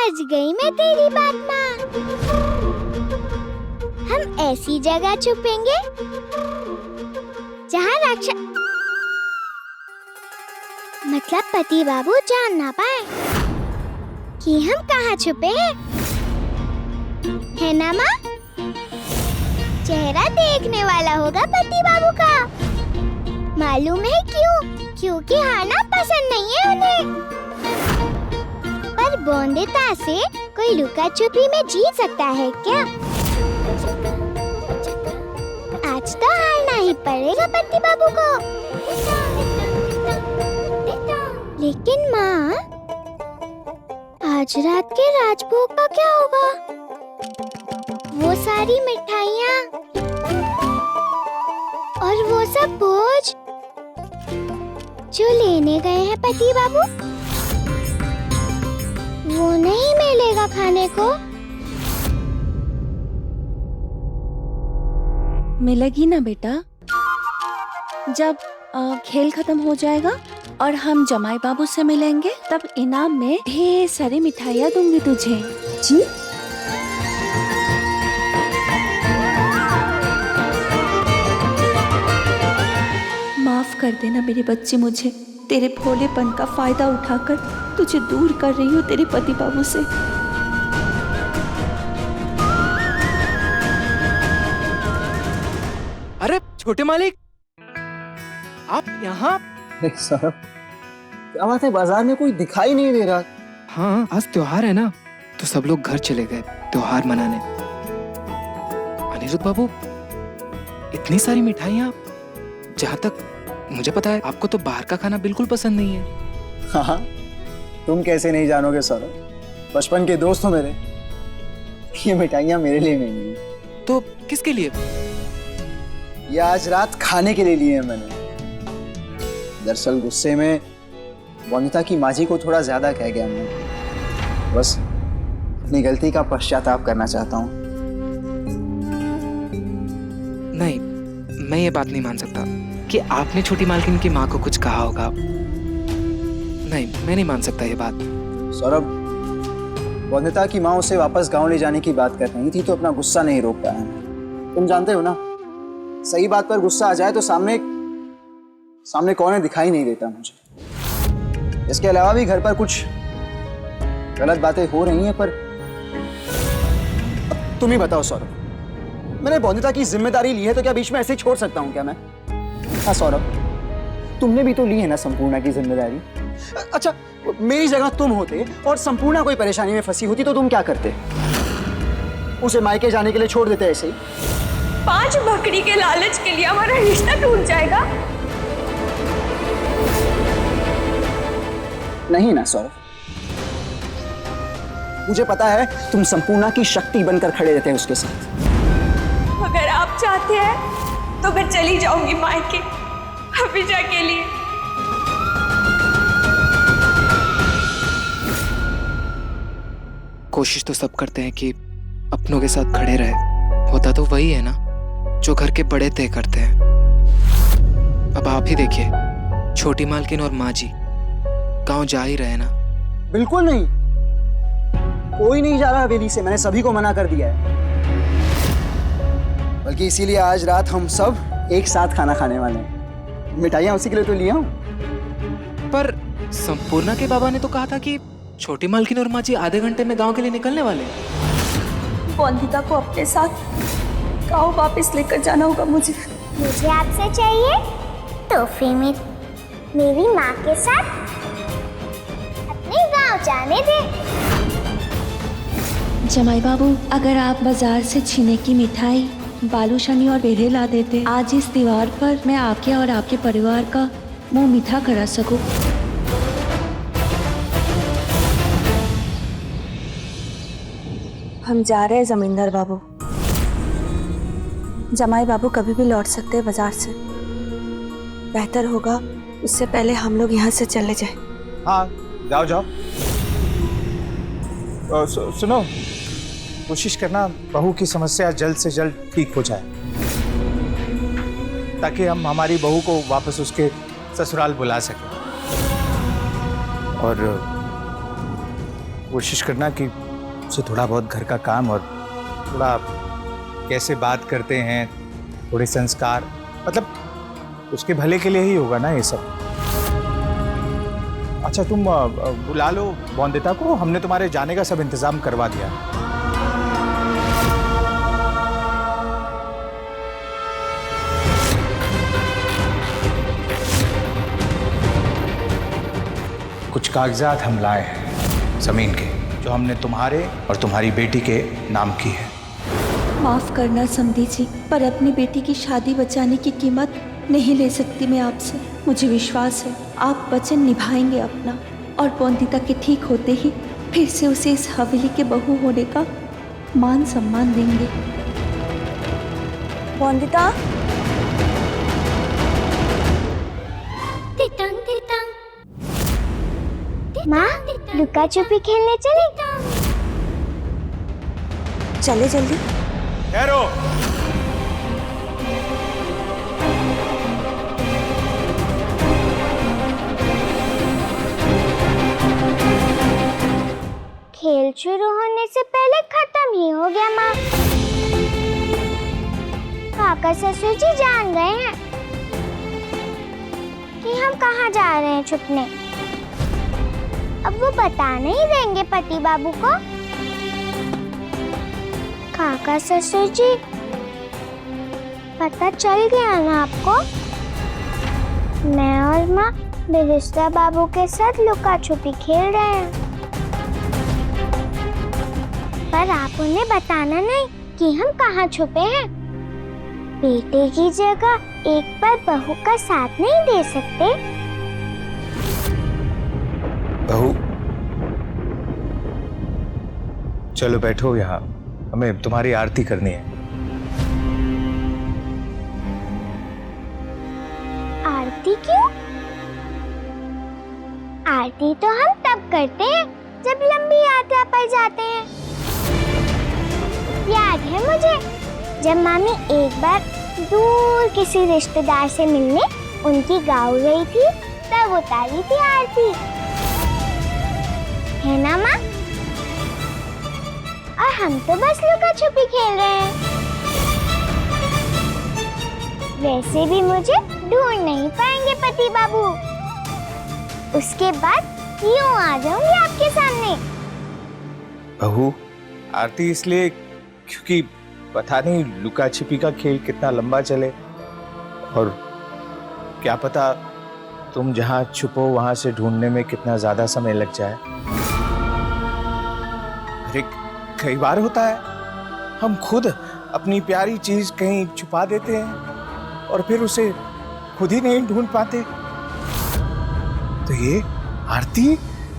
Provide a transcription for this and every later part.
समझ गई मैं तेरी बात माँ। हम ऐसी जगह छुपेंगे जहाँ राक्षस मतलब पति बाबू जान ना पाए कि हम कहाँ छुपे हैं, है ना माँ? चेहरा देखने वाला होगा पति बाबू का। मालूम है क्यों? क्योंकि हारना पसंद नहीं है उन्हें। पर बोंदेता से कोई लुका छुपी में जीत सकता है क्या? आज तो हारना ही पड़ेगा पति बाबू को। लेकिन माँ, आज रात के राजभोग का क्या होगा? वो सारी मिठाइयाँ और वो सब भोज जो लेने गए हैं पति बाबू, वो नहीं मिलेगा खाने को? मिलेगी ना बेटा, जब खेल खत्म हो जाएगा और हम जमाई बाबू से मिलेंगे, तब इनाम में ढेर सारी मिठाइयाँ दूंगी तुझे। जी? माफ कर देना मेरे बच्चे, मुझे तेरे भोलेपन का फायदा उठाकर तुझे दूर कर रही हूँ तेरे पति बाबू से। अरे छोटे मालिक, आप यहाँ? सौरभ, क्या बात है, बाजार में कोई दिखाई नहीं दे रहा। हाँ, आज त्योहार है ना, तो सब लोग घर चले गए त्योहार मनाने। अनिरुद्ध बाबू, इतनी सारी मिठाइयाँ, जहाँ तक मुझे पता है आपको तो बाहर का खाना बिल्कुल पसंद नहीं है। हाँ, तुम कैसे नहीं जानोगे सौरभ, बचपन के दोस्त हो मेरे। ये मिठाइयाँ मेरे लिए नहीं है। तो किसके लिए? ये आज रात खाने के लिए लिए हैं मैंने। दरअसल गुस्से में वनिता की माँ जी को थोड़ा ज्यादा कह गया मैं। बस अपनी गलती का पश्चाताप करना चाहता हूँ। नहीं, मैं ये बात नहीं मान सकता कि आपने छोटी मालकिन की माँ को कुछ कहा होगा। नहीं, मैं नहीं मान सकता ये बात। सौरभ, वनिता की माँ उसे वापस गांव ले जाने की बात कर रही थी तो अपना गुस्सा नहीं रोक पाया। तुम जानते हो ना, सही बात पर गुस्सा आ जाए तो सामने कौन है दिखाई नहीं देता मुझे। इसके अलावा भी घर पर कुछ गलत बातें हो रही हैं, पर तुम ही बताओ सौरभ, मैंने वनिता की जिम्मेदारी ली है तो क्या बीच में ऐसे ही छोड़ सकता हूँ क्या मैं? हाँ सौरभ, तुमने भी तो ली है ना संपूर्णा की जिम्मेदारी। अच्छा, मेरी जगह तुम होते और संपूर्णा कोई परेशानी में फंसी होती तो तुम क्या करते? उसे मायके जाने के लिए छोड़ देते ऐसे ही? 5 बकरी के लालच के लिए हमारा रिश्ता टूट जाएगा? नहीं ना सौरभ, मुझे पता है तुम संपूर्णा की शक्ति बनकर खड़े रहते हैं उसके साथ। अगर आप चाहते हैं तो मैं चली जाऊंगी मायके, हमेशा के लिए। कोशिश तो सब करते हैं कि अपनों के साथ खड़े रहे, होता तो वही है ना जो घर के बड़े तय करते हैं। अब आप ही देखिए, छोटी मालकिन और माँ जी गांव जा ही रहे ना। बिल्कुल नहीं, कोई नहीं जा रहा हवेली से, मैंने सभी को मना कर दिया है। बल्कि इसीलिए आज रात हम सब एक साथ खाना खाने वाले हैं। मिठाइयाँ उसी के लिए तो लिया हूँ। पर संपूर्णा के बाबा ने तो कहा था कि छोटी मालकिन और माँ जी आधे घंटे में गांव के लिए निकलने वाले हैं। वंदिता को अपने साथ गाँव वापस लेकर जाना होगा मुझे। मुझे आपसे चाहिए तोहफे में मेरी माँ के साथ अपने गांव जाने दे। जमाई बाबू, अगर आप बाजार से छीने की मिठाई, बालूशाही और पेड़े ला देते, आज इस त्योहार पर मैं आपके और आपके परिवार का मुंह मीठा करा सकूं। हम जा रहे हैं जमींदार बाबू। जमाई बाबू कभी भी लौट सकते हैं बाजार से। बेहतर होगा उससे पहले हम लोग यहाँ से चले जाएं। हाँ, जाओ जाओ। सुनो, कोशिश करना बहू की समस्या जल्द से जल्द ठीक हो जाए, ताकि हम हमारी बहू को वापस उसके ससुराल बुला सकें। और कोशिश करना कि उसे थोड़ा बहुत घर का काम और थोड़ा कैसे बात करते हैं, थोड़े संस्कार, मतलब उसके भले के लिए ही होगा ना ये सब। अच्छा तुम बुला लो वंदिता को, हमने तुम्हारे जाने का सब इंतजाम करवा दिया। कुछ कागजात हम लाए हैं जमीन के, जो हमने तुम्हारे और तुम्हारी बेटी के नाम की है। माफ करना समधी जी, पर अपनी बेटी की शादी बचाने की कीमत नहीं ले सकती मैं आपसे। मुझे विश्वास है आप वचन निभाएंगे अपना, और वंदिता के ठीक होते ही फिर से उसे इस हवेली के बहू होने का मान सम्मान देंगे। वंदिता, माँ, लुका छुपी खेलने चले? चले जल्दी। ठहरो। खेल शुरू होने से पहले खत्म ही हो गया माँ। काका ससुर जी जान गए हैं कि हम कहाँ जा रहे हैं छुपने। अब वो बता नहीं देंगे पति बाबू को। काका ससुर जी, पता चल गया ना आपको? मैं और माँ बिरिस्ता बाबू के साथ लुका छुपी खेल रहे हैं, पर आप उन्हें बताना नहीं कि हम कहाँ छुपे हैं। बेटे की जगह एक बार बहू का साथ नहीं दे सकते? बहू, चलो बैठो यहाँ, हमें तुम्हारी आरती करनी है। आरती क्यों? आरती तो हम तब करते हैं जब लंबी यात्रा पर जाते हैं। याद है मुझे, जब मामी एक बार दूर किसी रिश्तेदार से मिलने उनकी गाँव गई थी, तब उतारी थी आरती, है ना माँ? और हम तो बस लुका छुपी खेल रहे हैं। वैसे भी मुझे ढूंढ नहीं पाएंगे पति बाबू। उसके बाद यूं आ जाऊंगी आपके सामने। बहू, आरती इसलिए क्योंकि पता नहीं लुका छिपी का खेल कितना लंबा चले, और क्या पता तुम जहां छुपो वहां से ढूंढने में कितना ज्यादा समय लग जाए। अरे कई बार होता है हम खुद अपनी प्यारी चीज कहीं छुपा देते हैं और फिर उसे खुद ही नहीं ढूंढ पाते। तो ये आरती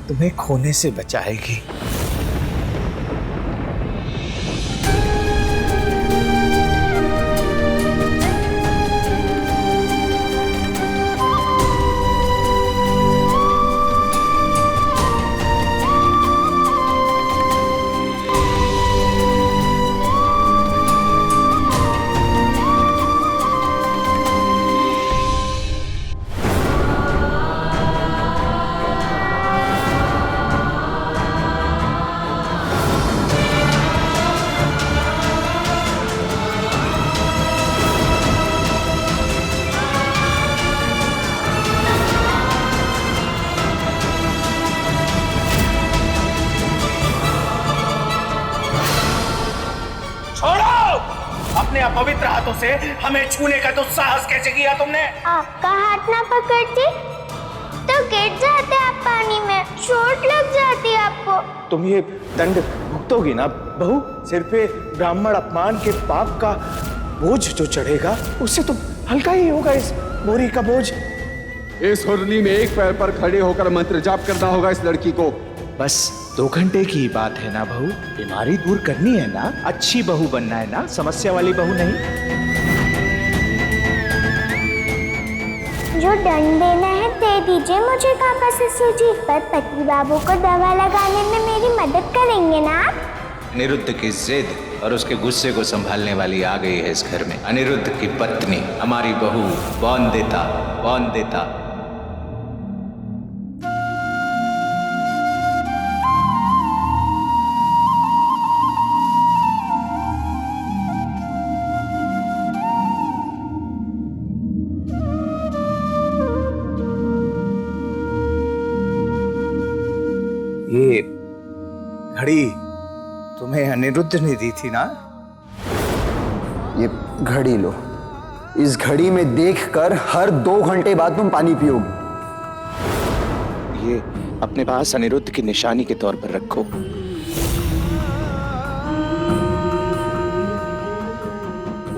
तुम्हें खोने से बचाएगी। अपने अपवित्र हाथों से हमें छूने का तो साहस कैसे किया तुमने? आपका हाथ ना पकड़ती तो गिर जाते आप पानी में, चोट लग जाती आपको। तुम ये दंड भुगतोगी ना बहू? सिर पे ब्राह्मण अपमान के पाप का बोझ जो चढ़ेगा उससे तो हल्का ही होगा इस बोरी का बोझ। इस हुरली में एक पैर पर खड़े होकर मंत्र जाप करना होगा इस लड़की को। बस 2 घंटे की बात है ना बहू, बीमारी दूर करनी है ना, अच्छी बहू बनना है ना, समस्या वाली बहू नहीं। जो दंड देना है दे दीजिए मुझे काका ससुर जी, पर पति बाबू को दवा लगाने में मेरी मदद करेंगे ना आप? अनिरुद्ध की जिद और उसके गुस्से को संभालने वाली आ गई है इस घर में। अनिरुद्ध की पत्नी, हमारी बहू वंदिता। वंदिता अनिरुद्ध ने दी थी ना? ये घड़ी लो, इस घड़ी में देखकर हर 2 घंटे बाद तुम पानी पियोगे। ये अपने पास अनिरुद्ध की निशानी के तौर पर रखो।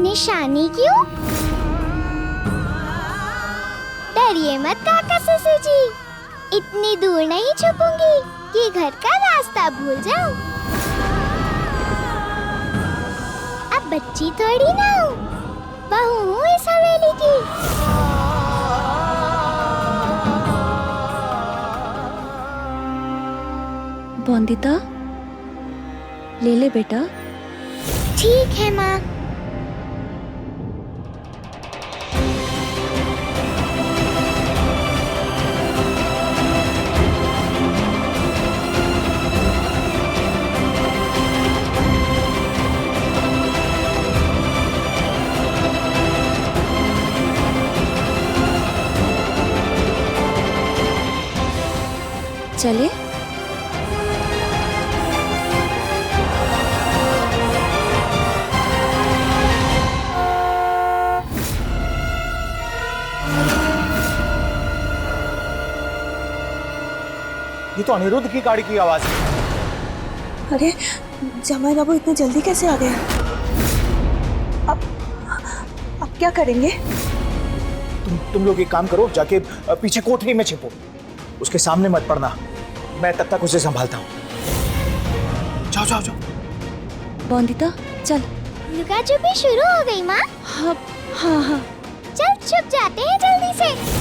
निशानी क्यों? डरिए मत काका ससुर जी, इतनी दूर नहीं छुपूंगी कि घर का रास्ता भूल जाऊं। अब बच्ची थोड़ी ना हूँ, बहू हूँ इस हवेली की। बोंदिता, ले ले बेटा। ठीक है माँ। चले। ये तो अनिरुद्ध की गाड़ी की आवाज है। अरे जमाई बाबू इतनी जल्दी कैसे आ गए? अब क्या करेंगे? तुम लोग एक काम करो, जाके पीछे कोठरी में छिपो, उसके सामने मत पड़ना। मैं तब तक उसे संभालता हूँ। जाओ जाओ जाओ। बोंदिता चल। लुका छुपी शुरू हो गई माँ। हाँ हाँ हाँ। चल छुप जाते हैं जल्दी से।